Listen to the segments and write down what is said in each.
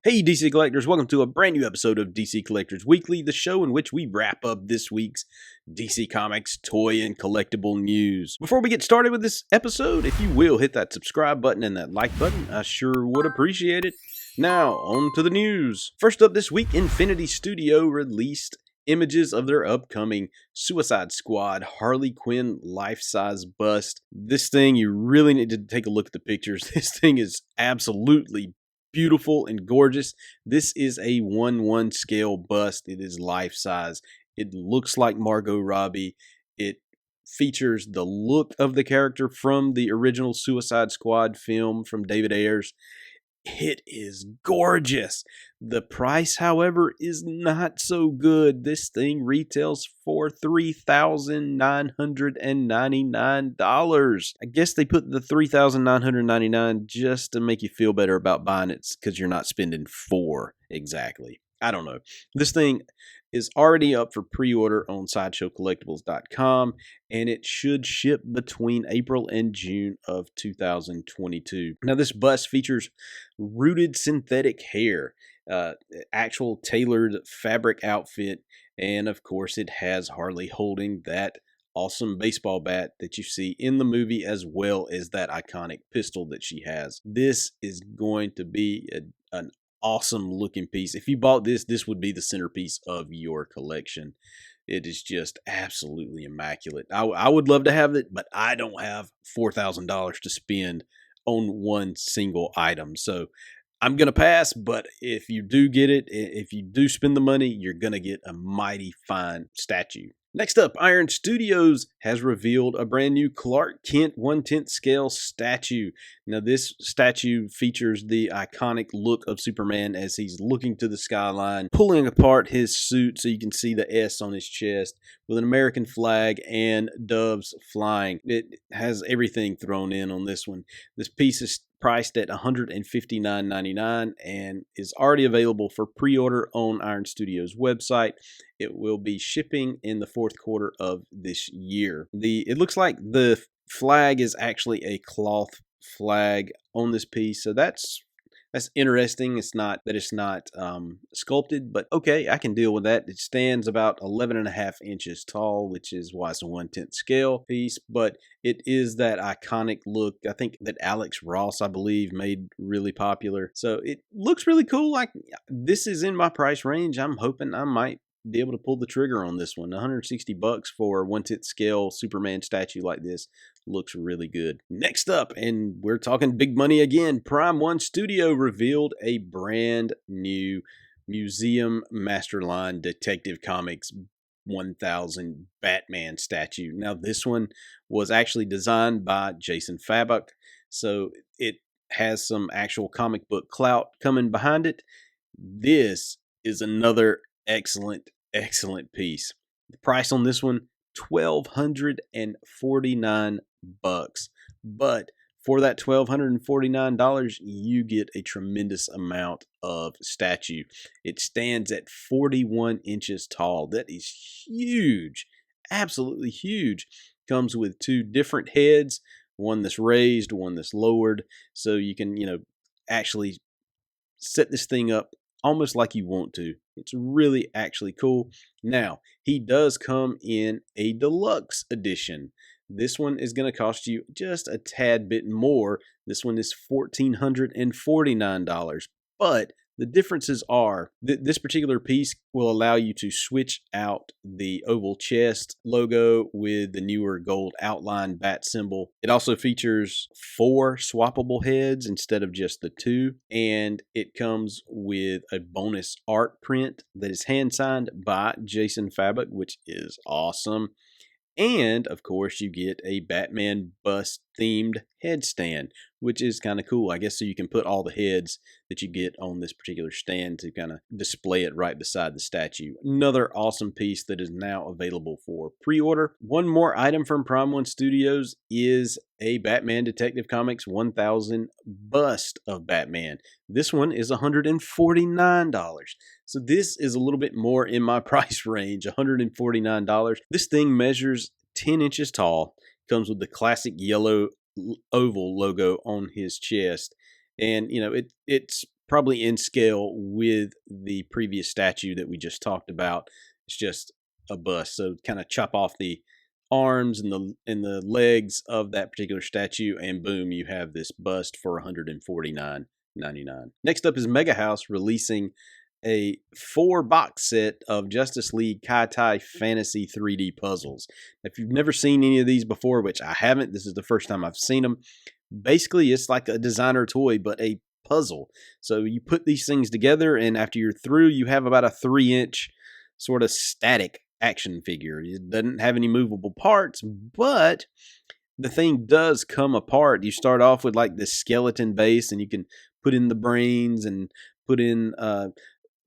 Hey DC Collectors, welcome to a brand new episode of DC Collectors Weekly, the show in which we wrap up this week's DC Comics toy and collectible news. Before we get started with this episode, if you will hit that subscribe button and that like button, I sure would appreciate it. Now, on to the news. First up this week, Infinity Studio released images of their upcoming Suicide Squad Harley Quinn life-size bust. This thing, you really need to take a look at the pictures. This thing is absolutely beautiful and gorgeous. This is a 1/1 scale bust. It is life-size. It looks like Margot Robbie. It features the look of the character from the original Suicide Squad film from David Ayers. It is gorgeous. The price, however, is not so good. This thing retails for $3,999. I guess they put the $3,999 just to make you feel better about buying it because you're not spending $4 exactly. I don't know. This thing is already up for pre-order on SideshowCollectibles.com, and it should ship between April and June of 2022. Now, this bust features rooted synthetic hair, actual tailored fabric outfit, and of course, it has Harley holding that awesome baseball bat that you see in the movie, as well as that iconic pistol that she has. This is going to be an awesome looking piece. If you bought this, this would be the centerpiece of your collection. It is just absolutely immaculate. I would love to have it, but I don't have $4,000 to spend on one single item. So I'm going to pass, but if you do get it, if you do spend the money, you're going to get a mighty fine statue. Next up, Iron Studios has revealed a brand new Clark Kent 1/10 scale statue. Now, this statue features the iconic look of Superman as he's looking to the skyline, pulling apart his suit so you can see the S on his chest with an American flag and doves flying. It has everything thrown in on this one. This piece is priced at $159.99 and is already available for pre-order on Iron Studios' website. It will be shipping in the fourth quarter of this year. It looks like the flag is actually a cloth flag on this piece, so that's interesting. It's not sculpted, but okay, I can deal with that. It stands about 11.5 inches tall, which is why it's a 1/10 scale piece, but it is that iconic look, I think, that Alex Ross, I believe, made really popular. So it looks really cool. Like, this is in my price range. I'm hoping I might be able to pull the trigger on this one. $160 for a 1/10 scale Superman statue like this looks really good. Next up, and we're talking big money again, Prime One Studio revealed a brand new Museum Masterline Detective Comics 1000 Batman statue. Now, this one was actually designed by Jason Fabok, so it has some actual comic book clout coming behind it. This is another excellent piece. The price on this one, $1,249, but for that $1,249, you get a tremendous amount of statue. It stands at 41 inches tall. That is huge, absolutely huge. Comes with two different heads, one that's raised, one that's lowered, so you can, actually set this thing up almost like you want to. It's really actually cool. Now, he does come in a deluxe edition. This one is going to cost you just a tad bit more. This one is $1,449. But the differences are this particular piece will allow you to switch out the oval chest logo with the newer gold outline bat symbol. It also features 4 swappable heads instead of just the 2. And it comes with a bonus art print that is hand signed by Jason Fabok, which is awesome. And, of course, you get a Batman bust themed headstand, which is kind of cool, I guess, so you can put all the heads that you get on this particular stand to kind of display it right beside the statue. Another awesome piece that is now available for pre-order. One more item from Prime One Studios is a Batman Detective Comics 1000 bust of Batman. This one is $149. So this is a little bit more in my price range, $149. This thing measures 10 inches tall, comes with the classic yellow oval logo on his chest, and it's probably in scale with the previous statue that we just talked about. It's just a bust. So kind of chop off the arms and the legs of that particular statue, and boom, you have this bust for $149.99. Next up is Mega House releasing a 4-box set of Justice League Tai Fantasy 3D puzzles. If you've never seen any of these before, which I haven't, this is the first time I've seen them. Basically, it's like a designer toy, but a puzzle. So you put these things together, and after you're through, you have about a 3-inch sort of static action figure. It doesn't have any movable parts, but the thing does come apart. You start off with like this skeleton base, and you can put in the brains and put in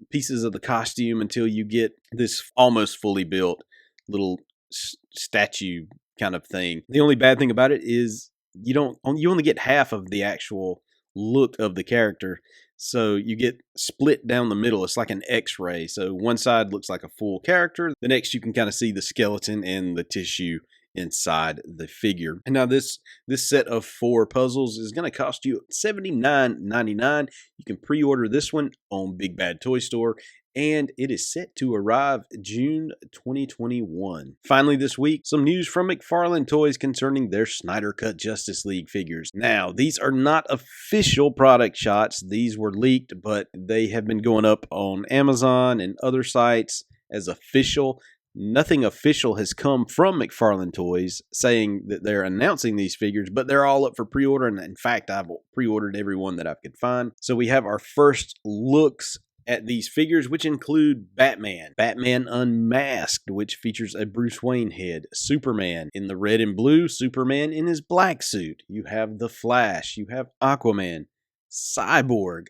pieces of the costume until you get this almost fully built little statue kind of thing. The only bad thing about it is you only get half of the actual look of the character. So you get split down the middle. It's like an X-ray. So one side looks like a full character. The next you can kind of see the skeleton and the tissue inside the figure. And now this set of 4 puzzles is going to cost you $79.99. You can pre-order this one on Big Bad Toy Store, and it is set to arrive June 2021. Finally this week, some news from McFarlane Toys concerning their Snyder Cut Justice League figures. Now, these are not official product shots. These were leaked, but they have been going up on Amazon and other sites as official. Nothing official has come from McFarlane Toys saying that they're announcing these figures, but they're all up for pre-order. And in fact, I've pre-ordered every one that I could find. So we have our first looks at these figures, which include Batman Unmasked, which features a Bruce Wayne head, Superman in the red and blue, Superman in his black suit. You have the Flash, you have Aquaman, Cyborg,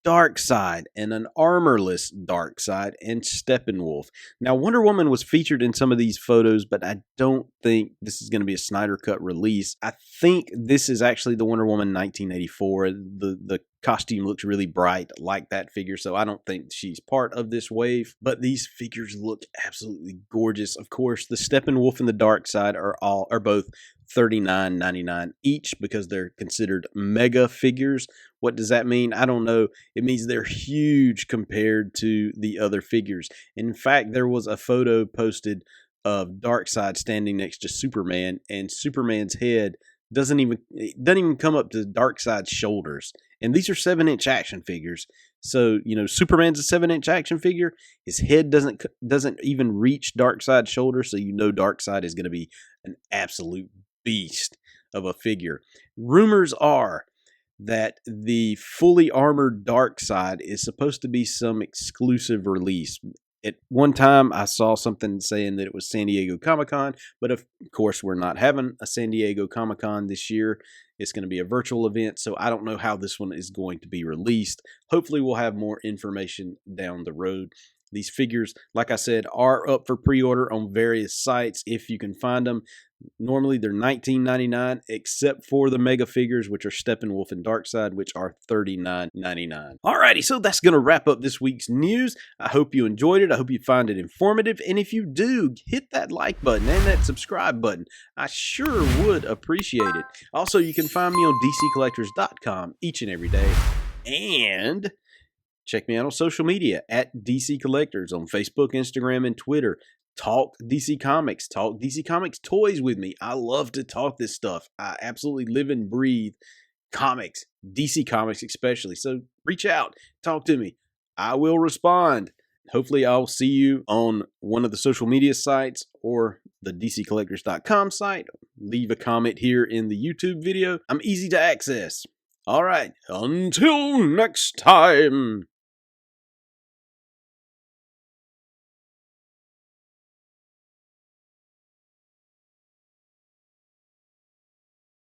Darkseid, and an armorless Darkseid, and Steppenwolf. Now, Wonder Woman was featured in some of these photos, but I don't think this is going to be a Snyder Cut release. I think this is actually the Wonder Woman 1984. The costume looks really bright like that figure, so I don't think she's part of this wave. But these figures look absolutely gorgeous. Of course, the Steppenwolf and the Darkseid are both $39.99 each because they're considered mega figures. What does that mean? I don't know. It means they're huge compared to the other figures. In fact, there was a photo posted of Darkseid standing next to Superman, and Superman's head doesn't even come up to Darkseid's shoulders. And these are 7-inch action figures. So, Superman's a 7-inch action figure. His head doesn't even reach Darkseid's shoulders, so Darkseid is going to be an absolute beast of a figure. Rumors are that the fully armored Darkseid is supposed to be some exclusive release. At one time, I saw something saying that it was San Diego Comic-Con, but of course, we're not having a San Diego Comic-Con this year. It's going to be a virtual event, so I don't know how this one is going to be released. Hopefully, we'll have more information down the road. These figures, like I said, are up for pre-order on various sites if you can find them. Normally, they're $19.99, except for the mega figures, which are Steppenwolf and Darkseid, which are $39.99. Alrighty, so that's going to wrap up this week's news. I hope you enjoyed it. I hope you find it informative. And if you do, hit that like button and that subscribe button. I sure would appreciate it. Also, you can find me on DCCollectors.com each and every day. And check me out on social media at DCCollectors on Facebook, Instagram, and Twitter. Talk DC Comics. Talk DC Comics toys with me. I love to talk this stuff. I absolutely live and breathe comics, DC Comics especially. So reach out. Talk to me. I will respond. Hopefully I'll see you on one of the social media sites or the DCCollectors.com site. Leave a comment here in the YouTube video. I'm easy to access. All right. Until next time.